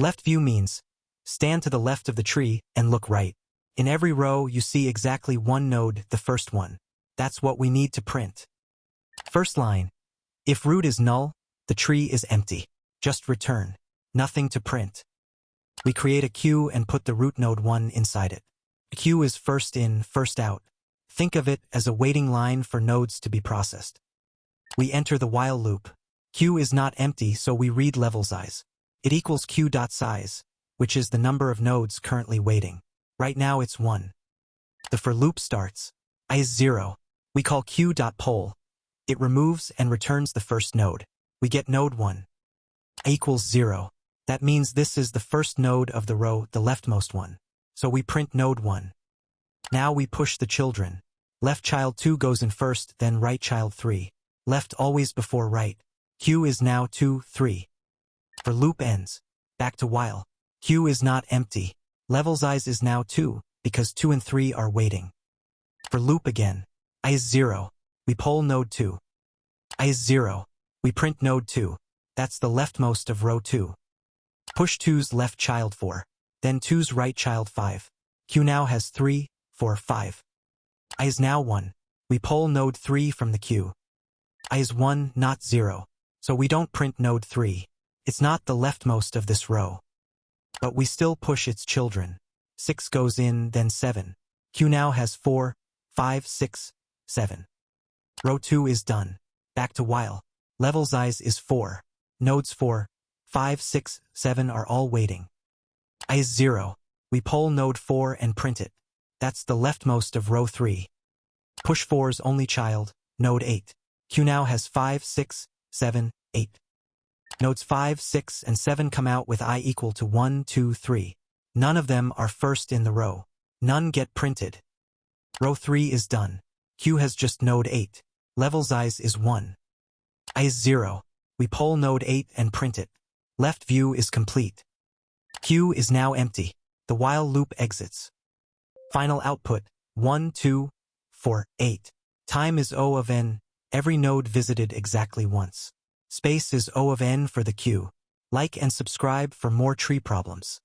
Left view means, stand to the left of the tree and look right. In every row you see exactly one node, the first one. That's what we need to print. First line. If root is null, the tree is empty. Just return. Nothing to print. We create a queue and put the root node 1 inside it. A queue is first in, first out. Think of it as a waiting line for nodes to be processed. We enter the while loop. Queue is not empty, so we read level size. It equals queue.size, which is the number of nodes currently waiting. Right now it's 1. The for loop starts. I is 0. We call queue.poll. It removes and returns the first node. We get node 1. I equals 0. That means this is the first node of the row, the leftmost one. So we print node 1. Now we push the children. Left child 2 goes in first, then right child 3. Left always before right. Queue is now 2, 3. For loop ends. Back to while. Queue is not empty. Level size is now 2, because 2 and 3 are waiting. For loop again. I is 0. We poll node 2. I is 0. We print node 2. That's the leftmost of row 2. Push 2's left child 4. Then 2's right child 5. Queue now has 3, 4, 5. I is now 1. We poll node 3 from the queue. I is 1, not 0. So we don't print node 3. It's not the leftmost of this row. But we still push its children. 6 goes in, then 7. Queue now has 4, 5, 6, 7. Row 2 is done. Back to while. Level size is 4. Nodes 4, 5, 6, 7 are all waiting. I is 0. We poll node 4 and print it. That's the leftmost of row 3. Push 4's only child, node 8. Queue now has 5, 6, 7, 8. Nodes 5, 6, and 7 come out with I equal to 1, 2, 3. None of them are first in the row. None get printed. Row 3 is done. Queue has just node 8. Level size is 1. I is 0. We poll node 8 and print it. Left view is complete. Queue is now empty. The while loop exits. Final output, 1, 2, 4, 8. Time is O of n, every node visited exactly once. Space is O of n for the queue. Like and subscribe for more tree problems.